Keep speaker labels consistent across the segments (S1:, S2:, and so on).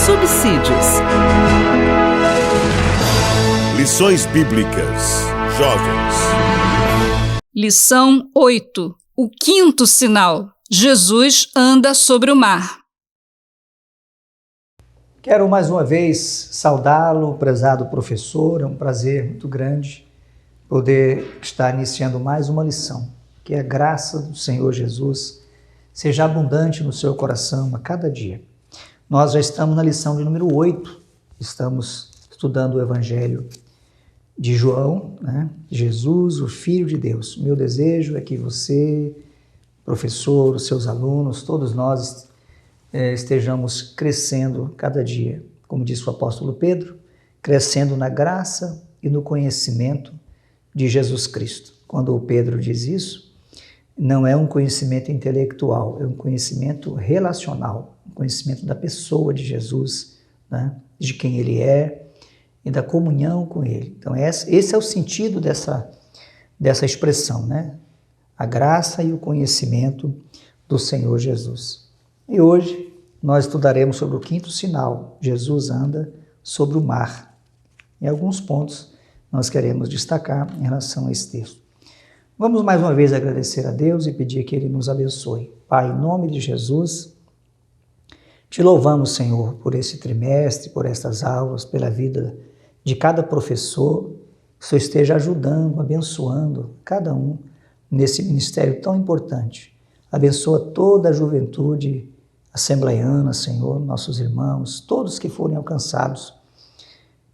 S1: subsídios.
S2: Lições Bíblicas Jovens.
S1: Lição 8. O quinto sinal. Jesus anda sobre o mar.
S3: Quero mais uma vez saudá-lo, prezado professor. É um prazer muito grande poder estar iniciando mais uma lição. Que a graça do Senhor Jesus seja abundante no seu coração a cada dia. Nós já estamos na lição de número 8. Estamos estudando o Evangelho de João, né? Jesus, o Filho de Deus. Meu desejo é que você, professor, os seus alunos, todos nós estejamos crescendo cada dia, como disse o apóstolo Pedro, crescendo na graça e no conhecimento de Jesus Cristo. Quando o Pedro diz isso, não é um conhecimento intelectual, é um conhecimento relacional, um conhecimento da pessoa de Jesus, né? De quem ele é e da comunhão com ele. Então esse é o sentido dessa expressão, né? A graça e o conhecimento do Senhor Jesus. E hoje nós estudaremos sobre o quinto sinal. Jesus anda sobre o mar. Em alguns pontos nós queremos destacar em relação a esse texto. Vamos mais uma vez agradecer a Deus e pedir que Ele nos abençoe. Pai, em nome de Jesus, te louvamos, Senhor, por esse trimestre, por estas aulas, pela vida de cada professor, que o Senhor esteja ajudando, abençoando cada um nesse ministério tão importante. Abençoa toda a juventude assembleiana, Senhor, nossos irmãos, todos que forem alcançados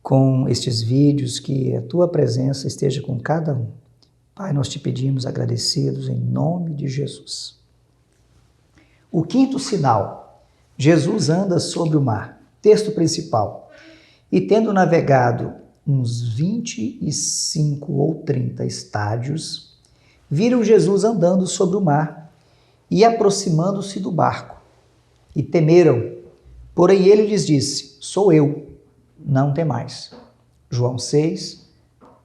S3: com estes vídeos, que a Tua presença esteja com cada um. Pai, nós te pedimos agradecidos em nome de Jesus. O quinto sinal, Jesus anda sobre o mar. Texto principal. E tendo navegado uns 25 ou 30 estádios, viram Jesus andando sobre o mar e aproximando-se do barco. E temeram. Porém ele lhes disse: sou eu, não temais. João 6,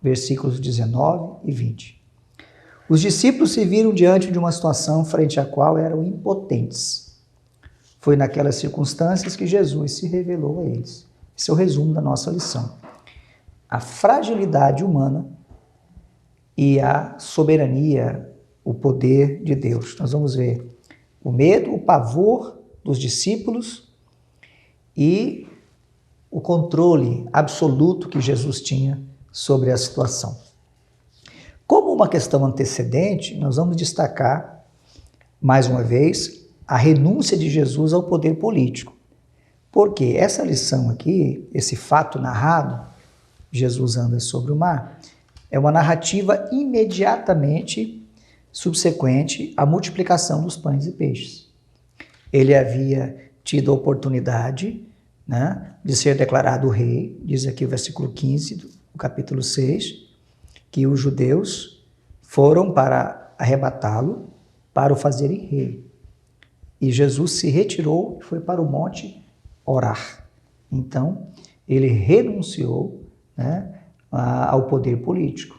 S3: versículos 19 e 20. Os discípulos se viram diante de uma situação frente à qual eram impotentes. Foi naquelas circunstâncias que Jesus se revelou a eles. Esse é o resumo da nossa lição. A fragilidade humana e a soberania, o poder de Deus. Nós vamos ver o medo, o pavor dos discípulos e o controle absoluto que Jesus tinha sobre a situação. Como uma questão antecedente, nós vamos destacar, mais uma vez, a renúncia de Jesus ao poder político. Porque essa lição aqui, esse fato narrado, Jesus anda sobre o mar, é uma narrativa imediatamente subsequente à multiplicação dos pães e peixes. Ele havia tido a oportunidade, né, de ser declarado rei, diz aqui o versículo 15 do capítulo 6, que os judeus foram para arrebatá-lo, para o fazerem rei. E Jesus se retirou e foi para o monte orar. Então, ele renunciou, né, ao poder político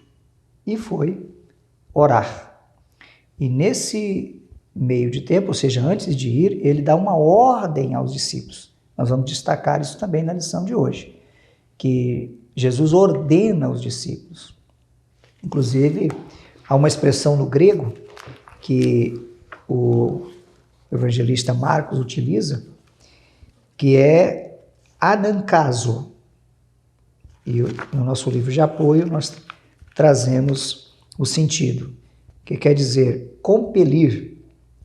S3: e foi orar. E nesse meio de tempo, ou seja, antes de ir, ele dá uma ordem aos discípulos. Nós vamos destacar isso também na lição de hoje, que Jesus ordena aos discípulos. Inclusive, há uma expressão no grego que o evangelista Marcos utiliza, que é anankazo. E no nosso livro de apoio nós trazemos o sentido, que quer dizer compelir,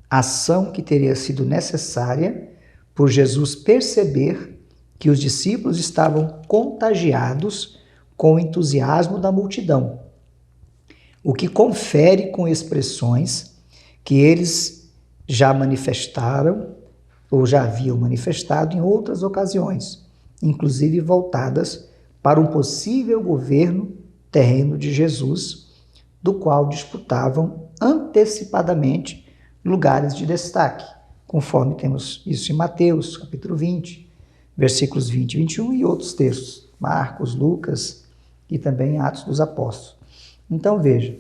S3: ação que teria sido necessária por Jesus perceber que os discípulos estavam contagiados com o entusiasmo da multidão, o que confere com expressões que eles já manifestaram ou já haviam manifestado em outras ocasiões, inclusive voltadas para um possível governo terreno de Jesus, do qual disputavam antecipadamente lugares de destaque, conforme temos isso em Mateus, capítulo 20, versículos 20 e 21 e outros textos, Marcos, Lucas e também Atos dos Apóstolos. Então veja,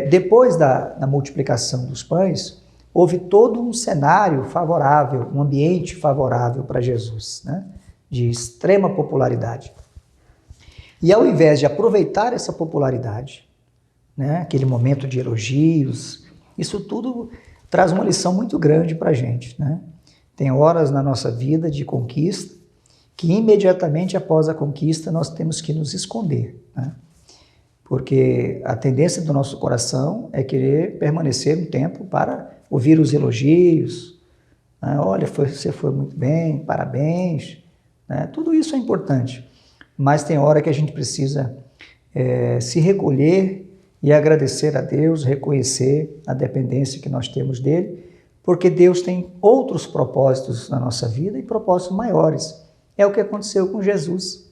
S3: depois da multiplicação dos pães, houve todo um cenário favorável, um ambiente favorável para Jesus, né? de extrema popularidade. E ao invés de aproveitar essa popularidade, né, aquele momento de elogios, isso tudo traz uma lição muito grande para a gente, né? Tem horas na nossa vida de conquista que imediatamente após a conquista nós temos que nos esconder, né? Porque a tendência do nosso coração é querer permanecer um tempo para ouvir os elogios, né? Olha, você foi muito bem, parabéns, né? Tudo isso é importante, mas tem hora que a gente precisa se recolher e agradecer a Deus, reconhecer a dependência que nós temos dele, porque Deus tem outros propósitos na nossa vida e propósitos maiores. É o que aconteceu com Jesus.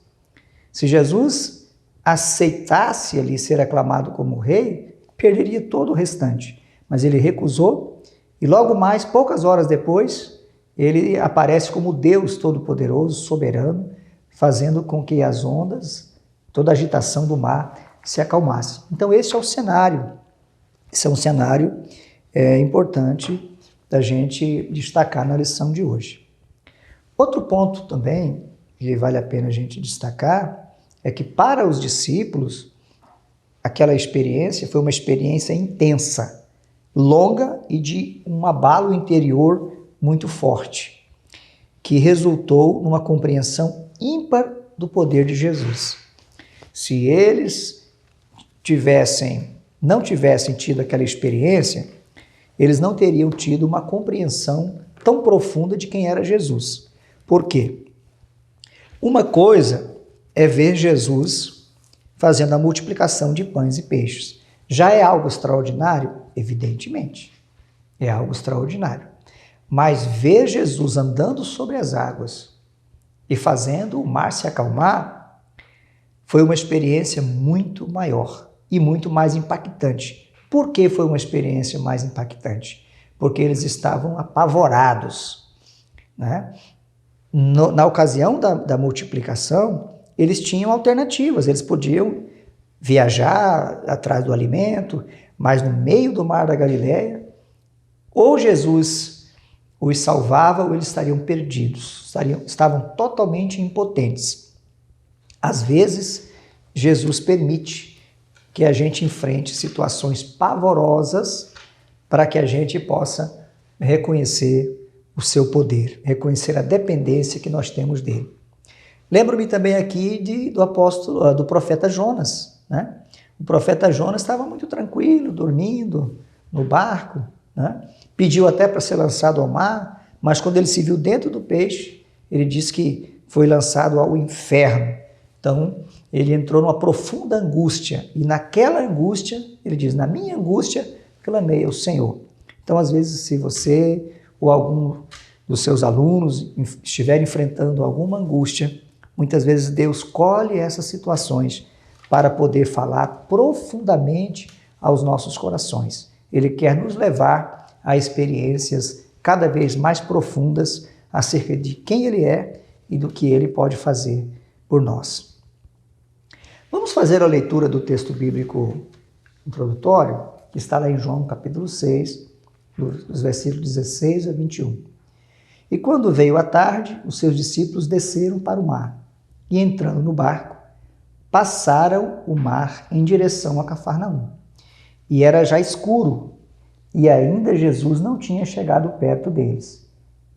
S3: Se Jesus aceitasse ali ser aclamado como rei, perderia todo o restante. Mas ele recusou e logo mais, poucas horas depois, ele aparece como Deus Todo-Poderoso, soberano, fazendo com que as ondas, toda a agitação do mar se acalmasse. Então esse é o cenário. Esse é um cenário importante da gente destacar na lição de hoje. Outro ponto também que vale a pena a gente destacar é que para os discípulos aquela experiência foi uma experiência intensa, longa e de um abalo interior muito forte, que resultou numa compreensão ímpar do poder de Jesus. Se eles não tivessem tido aquela experiência, eles não teriam tido uma compreensão tão profunda de quem era Jesus. Por quê? Uma coisa é ver Jesus fazendo a multiplicação de pães e peixes. Já é algo extraordinário? Evidentemente, é algo extraordinário. Mas ver Jesus andando sobre as águas e fazendo o mar se acalmar foi uma experiência muito maior e muito mais impactante. Por que foi uma experiência mais impactante? Porque eles estavam apavorados, né? Na ocasião da multiplicação, eles tinham alternativas, eles podiam viajar atrás do alimento, mas no meio do mar da Galileia, ou Jesus os salvava ou eles estariam perdidos, estavam totalmente impotentes. Às vezes, Jesus permite que a gente enfrente situações pavorosas para que a gente possa reconhecer o seu poder, reconhecer a dependência que nós temos dele. Lembro-me também aqui do profeta Jonas, né? O profeta Jonas estava muito tranquilo, dormindo no barco, né? Pediu até para ser lançado ao mar, mas quando ele se viu dentro do peixe, ele disse que foi lançado ao inferno. Então, ele entrou numa profunda angústia, e naquela angústia, ele diz, na minha angústia, clamei ao Senhor. Então, às vezes, se você ou algum dos seus alunos estiver enfrentando alguma angústia, muitas vezes Deus colhe essas situações para poder falar profundamente aos nossos corações. Ele quer nos levar a experiências cada vez mais profundas acerca de quem Ele é e do que Ele pode fazer por nós. Vamos fazer a leitura do texto bíblico introdutório, que está lá em João capítulo 6, dos versículos 16 a 21. E quando veio a tarde, os seus discípulos desceram para o mar e, entrando no barco, passaram o mar em direção a Cafarnaum. E era já escuro, e ainda Jesus não tinha chegado perto deles.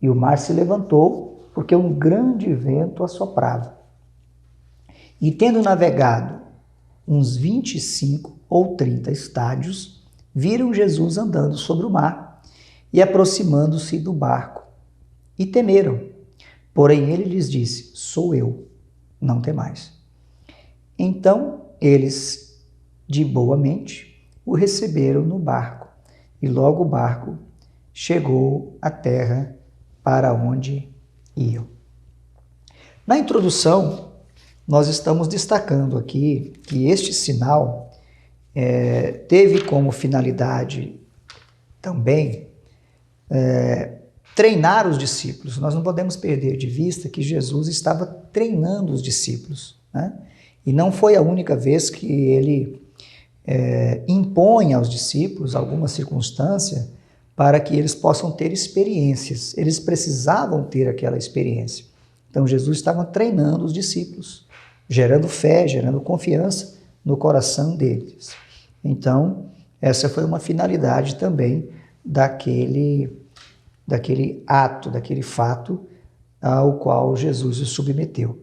S3: E o mar se levantou, porque um grande vento assoprava. E tendo navegado uns 25 ou 30 estádios, viram Jesus andando sobre o mar e aproximando-se do barco. E temeram. Porém ele lhes disse, sou eu, não temais. Então eles, de boa mente, o receberam no barco, e logo o barco chegou à terra para onde iam. Na introdução, nós estamos destacando aqui que este sinal teve como finalidade também treinar os discípulos. Nós não podemos perder de vista que Jesus estava treinando os discípulos, né? E não foi a única vez que ele impõe aos discípulos alguma circunstância para que eles possam ter experiências. Eles precisavam ter aquela experiência. Então Jesus estava treinando os discípulos, gerando fé, gerando confiança no coração deles. Então, essa foi uma finalidade também daquele ato, daquele fato ao qual Jesus se submeteu.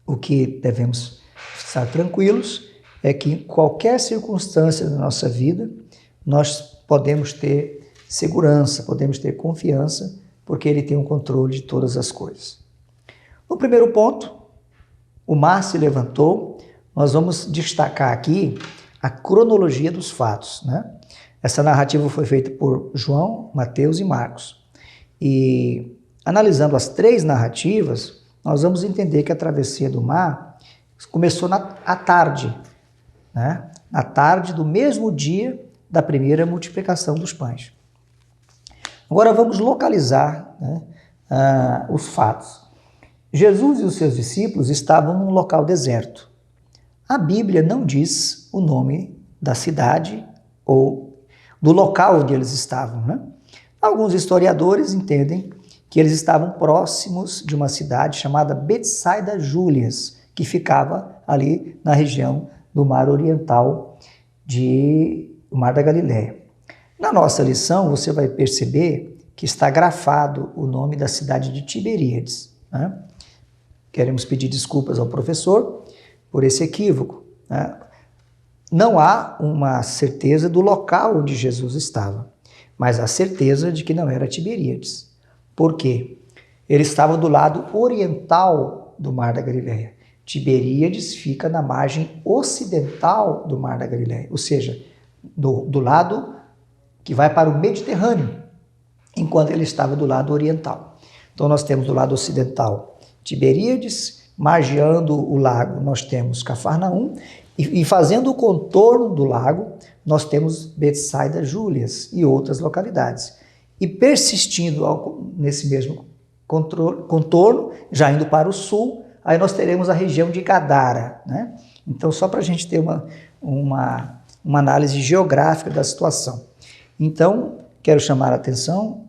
S3: O que devemos estar tranquilos é que em qualquer circunstância da nossa vida, nós podemos ter segurança, podemos ter confiança, porque Ele tem o controle de todas as coisas. No primeiro ponto, o mar se levantou. Nós vamos destacar aqui a cronologia dos fatos, né? Essa narrativa foi feita por João, Mateus e Marcos. E analisando as três narrativas, nós vamos entender que a travessia do mar começou à tarde, né? Na tarde do mesmo dia da primeira multiplicação dos pães. Agora vamos localizar, né, os fatos. Jesus e os seus discípulos estavam num local deserto. A Bíblia não diz o nome da cidade ou do local onde eles estavam, né? Alguns historiadores entendem que eles estavam próximos de uma cidade chamada Betsaida Júlias, que ficava ali na região do Mar Oriental, do Mar da Galileia. Na nossa lição, você vai perceber que está grafado o nome da cidade de Tiberíades, né? Queremos pedir desculpas ao professor por esse equívoco, né? Não há uma certeza do local onde Jesus estava, mas há certeza de que não era Tiberíades. Por quê? Ele estava do lado oriental do Mar da Galileia. Tiberíades fica na margem ocidental do Mar da Galileia, ou seja, do lado que vai para o Mediterrâneo, enquanto ele estava do lado oriental. Então nós temos do lado ocidental Tiberíades, margeando o lago nós temos Cafarnaum, e fazendo o contorno do lago nós temos Betsaida Júlias e outras localidades. E persistindo nesse mesmo contorno, já indo para o sul, aí nós teremos a região de Gadara, né? Então só para a gente ter uma análise geográfica da situação. Então, quero chamar a atenção,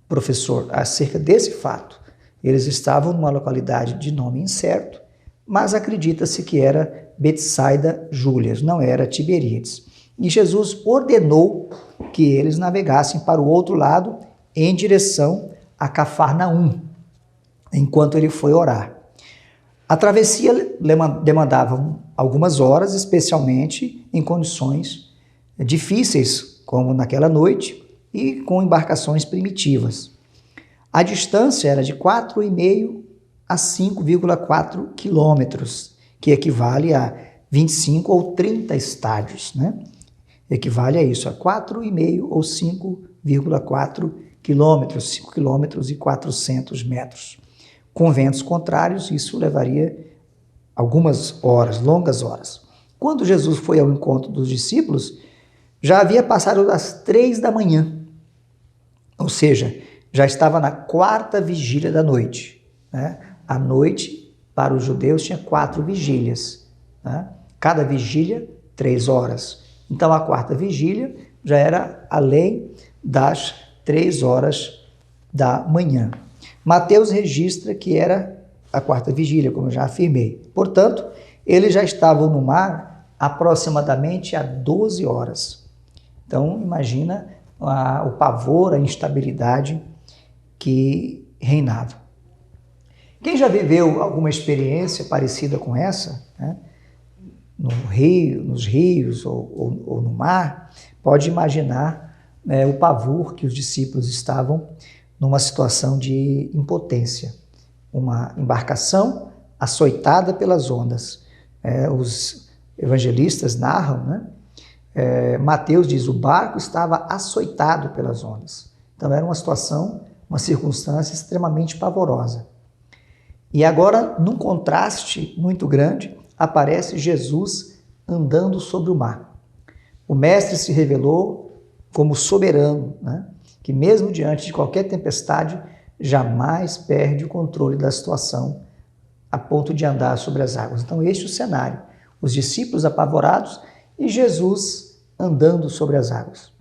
S3: professor, acerca desse fato. Eles estavam numa localidade de nome incerto, mas acredita-se que era Betsaida Júlias, não era Tiberíades. E Jesus ordenou que eles navegassem para o outro lado em direção a Cafarnaum, enquanto ele foi orar. A travessia demandava algumas horas, especialmente em condições difíceis, como naquela noite, e com embarcações primitivas. A distância era de 4,5 a 5,4 quilômetros, que equivale a 25 ou 30 estádios, né? Equivale a isso, a 4,5 ou 5,4 quilômetros, 5 quilômetros e 400 metros. Com ventos contrários, isso levaria algumas horas, longas horas. Quando Jesus foi ao encontro dos discípulos, já havia passado das 3 da manhã, ou seja, já estava na 4ª vigília da noite, né? A noite, para os judeus, tinha 4 vigílias, né? Cada vigília, 3 horas. Então, a 4ª vigília já era além das 3 horas da manhã. Mateus registra que era a 4ª vigília, como eu já afirmei. Portanto, eles já estavam no mar aproximadamente há 12 horas. Então, imagina o pavor, a instabilidade que reinava. Quem já viveu alguma experiência parecida com essa, né, nos rios ou no mar, pode imaginar o pavor que os discípulos estavam numa situação de impotência. Uma embarcação açoitada pelas ondas. Os evangelistas narram, né? Mateus diz, o barco estava açoitado pelas ondas. Então era uma situação, uma circunstância extremamente pavorosa. E agora, num contraste muito grande, aparece Jesus andando sobre o mar. O Mestre se revelou como soberano, né? Que mesmo diante de qualquer tempestade, jamais perde o controle da situação a ponto de andar sobre as águas. Então este é o cenário. Os discípulos apavorados e Jesus andando sobre as águas.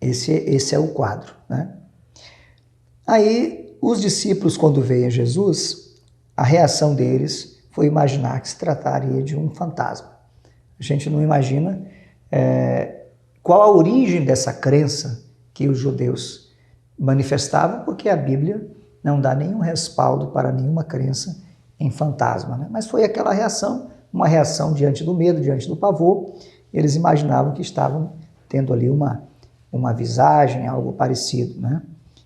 S3: Esse é o quadro, né? Aí os discípulos, quando veem Jesus, a reação deles foi imaginar que se trataria de um fantasma. A gente não imagina qual a origem dessa crença que os judeus manifestavam, porque a Bíblia não dá nenhum respaldo para nenhuma crença em fantasma, né? Mas foi aquela reação, uma reação diante do medo, diante do pavor. Eles imaginavam que estavam tendo ali uma visagem, algo parecido, né?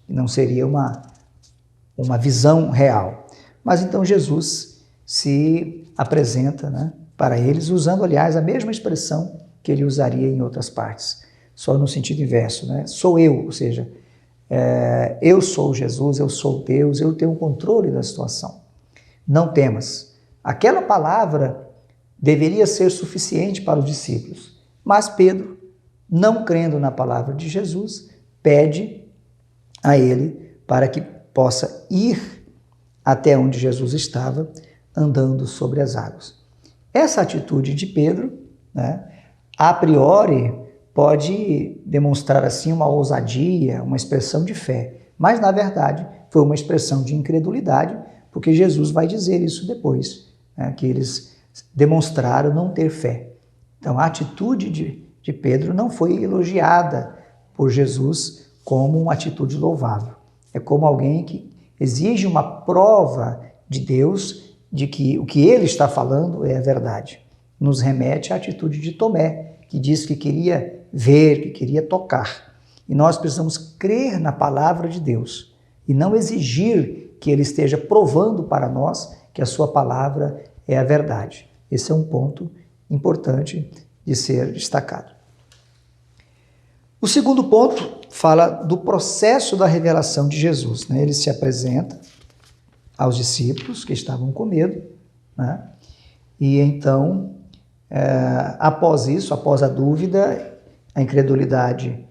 S3: E não seria uma visão real. Mas então Jesus se apresenta, né, para eles, usando, aliás, a mesma expressão que ele usaria em outras partes, só no sentido inverso, né? Sou eu, ou seja, eu sou Jesus, eu sou Deus, eu tenho o controle da situação. Não temas. Aquela palavra deveria ser suficiente para os discípulos, mas Pedro, não crendo na palavra de Jesus, pede a ele para que possa ir até onde Jesus estava, andando sobre as águas. Essa atitude de Pedro, né, a priori, pode demonstrar assim uma ousadia, uma expressão de fé, mas na verdade foi uma expressão de incredulidade, porque Jesus vai dizer isso depois, né, que eles demonstraram não ter fé. Então a atitude de Pedro não foi elogiada por Jesus como uma atitude louvável. É como alguém que exige uma prova de Deus de que o que ele está falando é a verdade. Nos remete à atitude de Tomé, que diz que queria ver, que queria tocar. E nós precisamos crer na palavra de Deus e não exigir que ele esteja provando para nós que a sua palavra é a verdade. Esse é um ponto importante de ser destacado. O segundo ponto fala do processo da revelação de Jesus, né? Ele se apresenta aos discípulos que estavam com medo, né? E então, após isso, após a dúvida, a incredulidade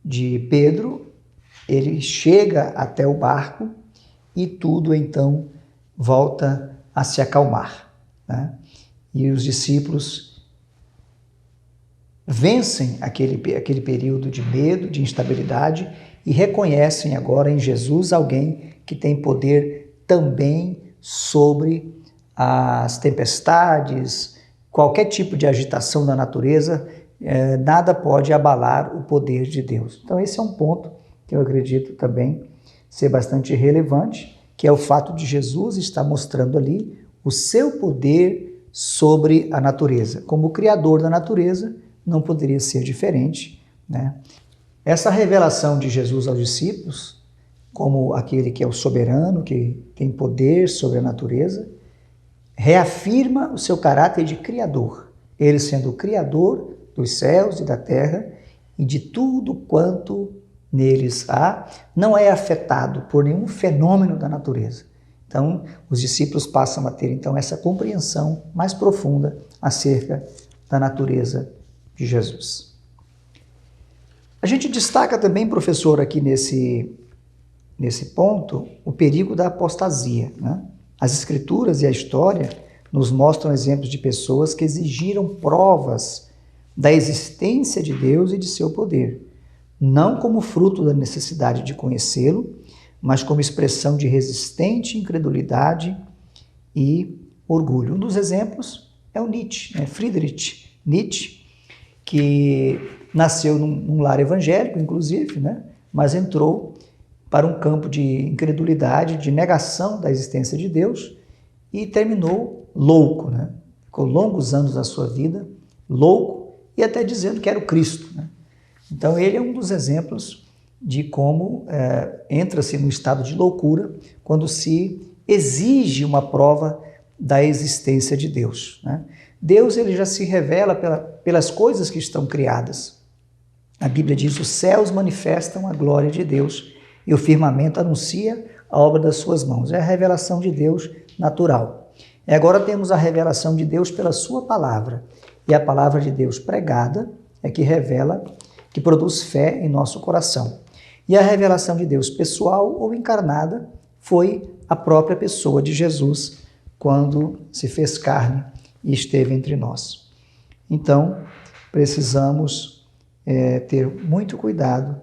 S3: de Pedro, ele chega até o barco e tudo então volta a se acalmar, né? E os discípulos vencem aquele período de medo, de instabilidade e reconhecem agora em Jesus alguém que tem poder também sobre as tempestades, qualquer tipo de agitação da natureza, nada pode abalar o poder de Deus. Então esse é um ponto que eu acredito também ser bastante relevante, que é o fato de Jesus estar mostrando ali o seu poder sobre a natureza. Como Criador da natureza, não poderia ser diferente, né? Essa revelação de Jesus aos discípulos, como aquele que é o soberano, que tem poder sobre a natureza, reafirma o seu caráter de Criador. Ele sendo o Criador dos céus e da terra e de tudo quanto neles há, não é afetado por nenhum fenômeno da natureza. Então, os discípulos passam a ter então essa compreensão mais profunda acerca da natureza de Jesus. A gente destaca também, professor, aqui nesse ponto, o perigo da apostasia, né? As Escrituras e a história nos mostram exemplos de pessoas que exigiram provas da existência de Deus e de seu poder, não como fruto da necessidade de conhecê-lo, mas como expressão de resistente incredulidade e orgulho. Um dos exemplos é o Nietzsche, né? Friedrich Nietzsche, que nasceu num lar evangélico, inclusive, né? Mas entrou para um campo de incredulidade, de negação da existência de Deus e terminou louco, né? Ficou longos anos da sua vida louco e até dizendo que era o Cristo, né? Então ele é um dos exemplos de como entra-se no estado de loucura quando se exige uma prova da existência de Deus, né? Deus ele já se revela pelas coisas que estão criadas. A Bíblia diz: os céus manifestam a glória de Deus e o firmamento anuncia a obra das suas mãos. É a revelação de Deus natural. E agora temos a revelação de Deus pela sua palavra. E a palavra de Deus pregada é que revela, que produz fé em nosso coração. E a revelação de Deus pessoal ou encarnada foi a própria pessoa de Jesus quando se fez carne e esteve entre nós. Então, precisamos ter muito cuidado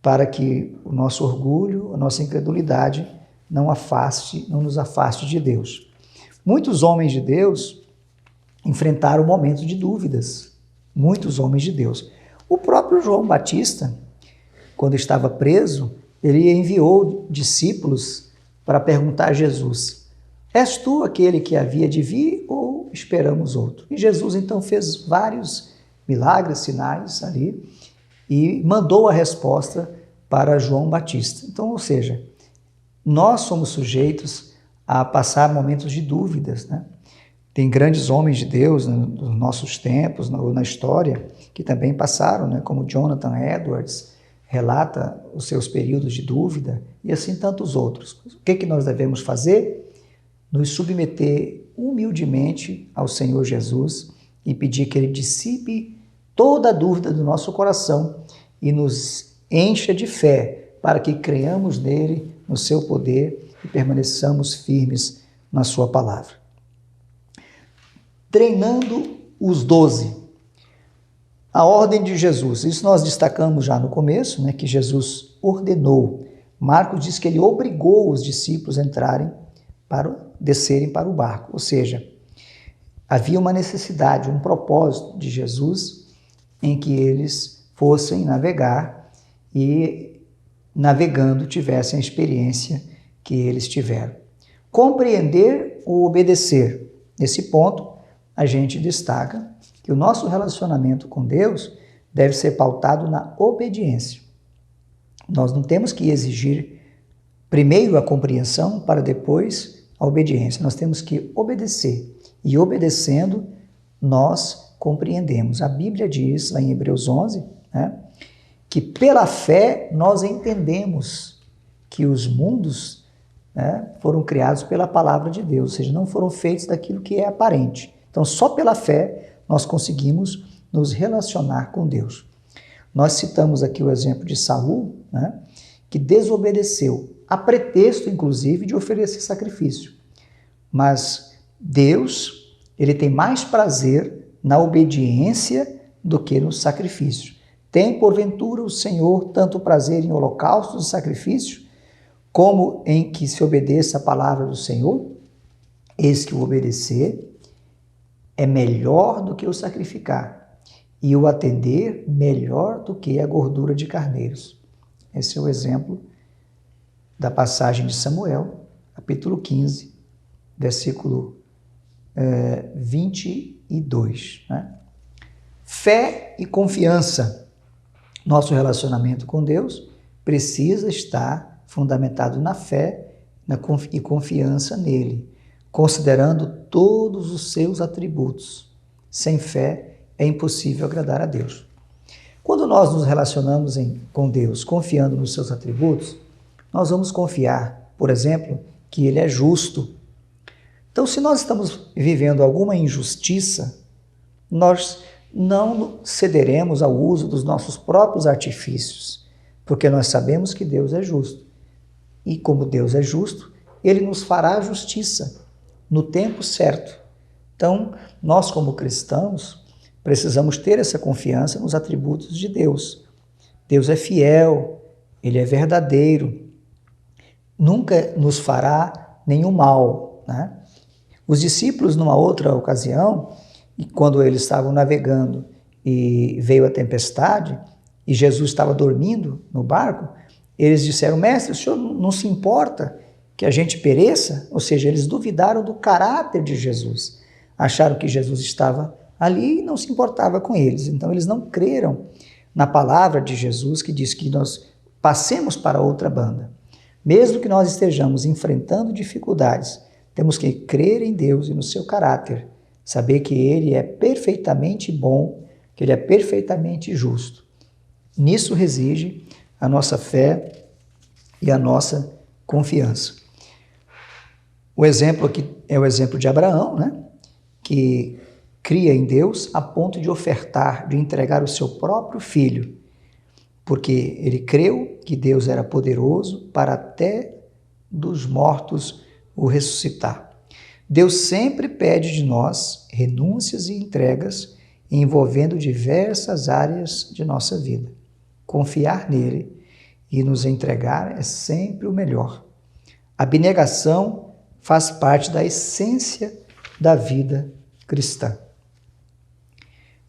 S3: para que o nosso orgulho, a nossa incredulidade não nos afaste de Deus. Muitos homens de Deus enfrentaram momentos de dúvidas. Muitos homens de Deus. O próprio João Batista, quando estava preso, ele enviou discípulos para perguntar a Jesus: és tu aquele que havia de vir ou esperamos outro? E Jesus então fez vários milagres, sinais ali e mandou a resposta para João Batista. Então, ou seja, nós somos sujeitos a passar momentos de dúvidas, né? Tem grandes homens de Deus nos nossos tempos, na história, que também passaram, né? Como Jonathan Edwards, relata os seus períodos de dúvida, e assim tantos outros. O que nós devemos fazer? Nos submeter humildemente ao Senhor Jesus e pedir que Ele dissipe toda a dúvida do nosso coração e nos encha de fé para que creiamos nele, no seu poder e permaneçamos firmes na sua palavra. Treinando os 12. A ordem de Jesus. Isso nós destacamos já no começo, né, que Jesus ordenou. Marcos diz que ele obrigou os discípulos a descerem para o barco. Ou seja, havia uma necessidade, um propósito de Jesus em que eles fossem navegar e, navegando, tivessem a experiência que eles tiveram. Compreender ou obedecer. Nesse ponto, a gente destaca que o nosso relacionamento com Deus deve ser pautado na obediência. Nós não temos que exigir primeiro a compreensão para depois a obediência. Nós temos que obedecer. E obedecendo, nós compreendemos. A Bíblia diz, lá em Hebreus 11, né, que pela fé nós entendemos que os mundos, né, foram criados pela palavra de Deus, ou seja, não foram feitos daquilo que é aparente. Então, só pela fé nós conseguimos nos relacionar com Deus. Nós citamos aqui o exemplo de Saul, né, que desobedeceu, a pretexto, inclusive, de oferecer sacrifício. Mas Deus, ele tem mais prazer na obediência do que no sacrifício. Tem, porventura, o Senhor tanto prazer em holocaustos e sacrifício, como em que se obedeça a palavra do Senhor? Eis que o obedecer é melhor do que o sacrificar, e o atender melhor do que a gordura de carneiros. Esse é o exemplo da passagem de Samuel, capítulo 15, versículo 22. Né? Fé e confiança. Nosso relacionamento com Deus precisa estar fundamentado na fé e confiança nele, considerando todos os seus atributos. Sem fé é impossível agradar a Deus. Quando nós nos relacionamos com Deus, confiando nos seus atributos, nós vamos confiar, por exemplo, que Ele é justo. Então, se nós estamos vivendo alguma injustiça, nós não cederemos ao uso dos nossos próprios artifícios, porque nós sabemos que Deus é justo. E como Deus é justo, Ele nos fará justiça no tempo certo. Então, nós como cristãos, precisamos ter essa confiança nos atributos de Deus. Deus é fiel, Ele é verdadeiro, nunca nos fará nenhum mal, né? Os discípulos, numa outra ocasião, quando eles estavam navegando e veio a tempestade, e Jesus estava dormindo no barco, eles disseram: mestre, o senhor não se importa que a gente pereça? Ou seja, eles duvidaram do caráter de Jesus, acharam que Jesus estava ali e não se importava com eles. Então eles não creram na palavra de Jesus, que diz que nós passemos para outra banda. Mesmo que nós estejamos enfrentando dificuldades, temos que crer em Deus e no seu caráter, saber que Ele é perfeitamente bom, que Ele é perfeitamente justo. Nisso reside a nossa fé e a nossa confiança. O exemplo aqui é o exemplo de Abraão, né? Que cria em Deus a ponto de ofertar, de entregar o seu próprio filho, porque ele creu que Deus era poderoso para até dos mortos o ressuscitar. Deus sempre pede de nós renúncias e entregas envolvendo diversas áreas de nossa vida. Confiar nele e nos entregar é sempre o melhor. A abnegação faz parte da essência da vida cristã.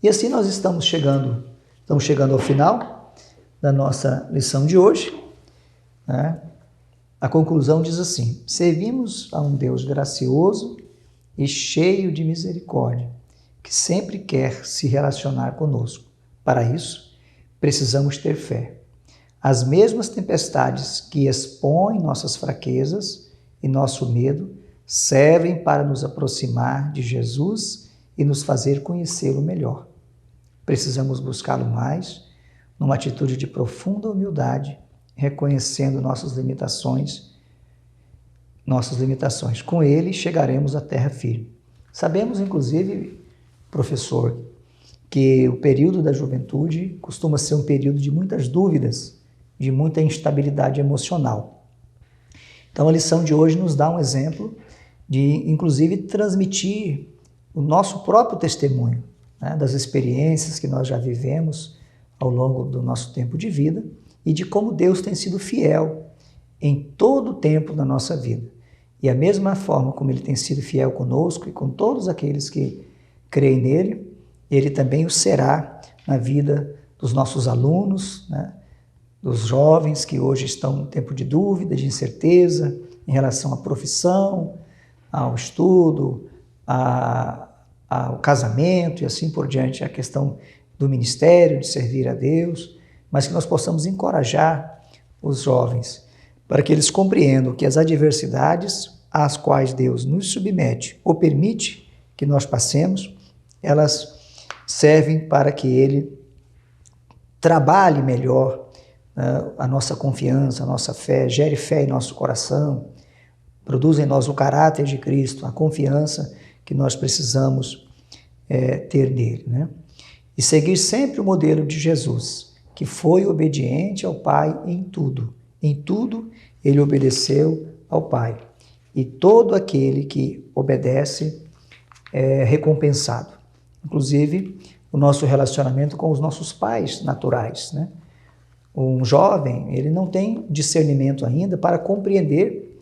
S3: E assim nós estamos chegando ao final da nossa lição de hoje, né? A conclusão diz assim: servimos a um Deus gracioso e cheio de misericórdia, que sempre quer se relacionar conosco. Para isso, precisamos ter fé. As mesmas tempestades que expõem nossas fraquezas e nosso medo servem para nos aproximar de Jesus e nos fazer conhecê-lo melhor. Precisamos buscá-lo mais, numa atitude de profunda humildade, reconhecendo nossas limitações. Com ele chegaremos à terra firme. Sabemos, inclusive, professor, que o período da juventude costuma ser um período de muitas dúvidas, de muita instabilidade emocional. Então a lição de hoje nos dá um exemplo de, inclusive, transmitir o nosso próprio testemunho, né, das experiências que nós já vivemos ao longo do nosso tempo de vida e de como Deus tem sido fiel em todo o tempo da nossa vida. E a mesma forma como Ele tem sido fiel conosco e com todos aqueles que creem nele, Ele também o será na vida dos nossos alunos, né, dos jovens que hoje estão no tempo de dúvida, de incerteza em relação à profissão, ao estudo, ao casamento e assim por diante, a questão do ministério, de servir a Deus, mas que nós possamos encorajar os jovens para que eles compreendam que as adversidades às quais Deus nos submete ou permite que nós passemos, elas servem para que Ele trabalhe melhor a nossa confiança, a nossa fé, gere fé em nosso coração, produza em nós o caráter de Cristo, a confiança que nós precisamos ter nele, né? E seguir sempre o modelo de Jesus, que foi obediente ao Pai em tudo. Em tudo ele obedeceu ao Pai. E todo aquele que obedece é recompensado. Inclusive, o nosso relacionamento com os nossos pais naturais, né? Um jovem, ele não tem discernimento ainda para compreender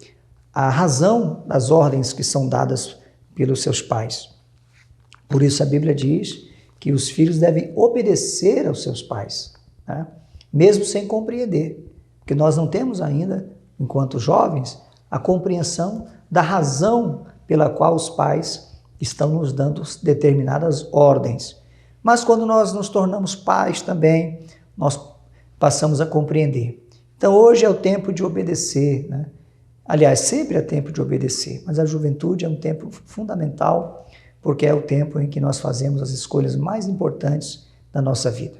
S3: a razão das ordens que são dadas pelos seus pais. Por isso a Bíblia diz que os filhos devem obedecer aos seus pais, né? Mesmo sem compreender, porque nós não temos ainda, enquanto jovens, a compreensão da razão pela qual os pais estão nos dando determinadas ordens. Mas quando nós nos tornamos pais também, nós passamos a compreender. Então hoje é o tempo de obedecer, né? Aliás, sempre é tempo de obedecer, mas a juventude é um tempo fundamental, porque é o tempo em que nós fazemos as escolhas mais importantes da nossa vida.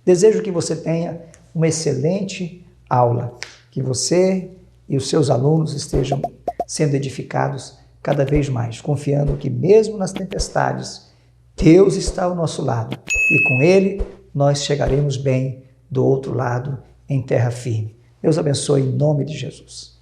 S3: Desejo que você tenha uma excelente aula, que você e os seus alunos estejam sendo edificados cada vez mais, confiando que mesmo nas tempestades, Deus está ao nosso lado e com Ele nós chegaremos bem do outro lado em terra firme. Deus abençoe em nome de Jesus.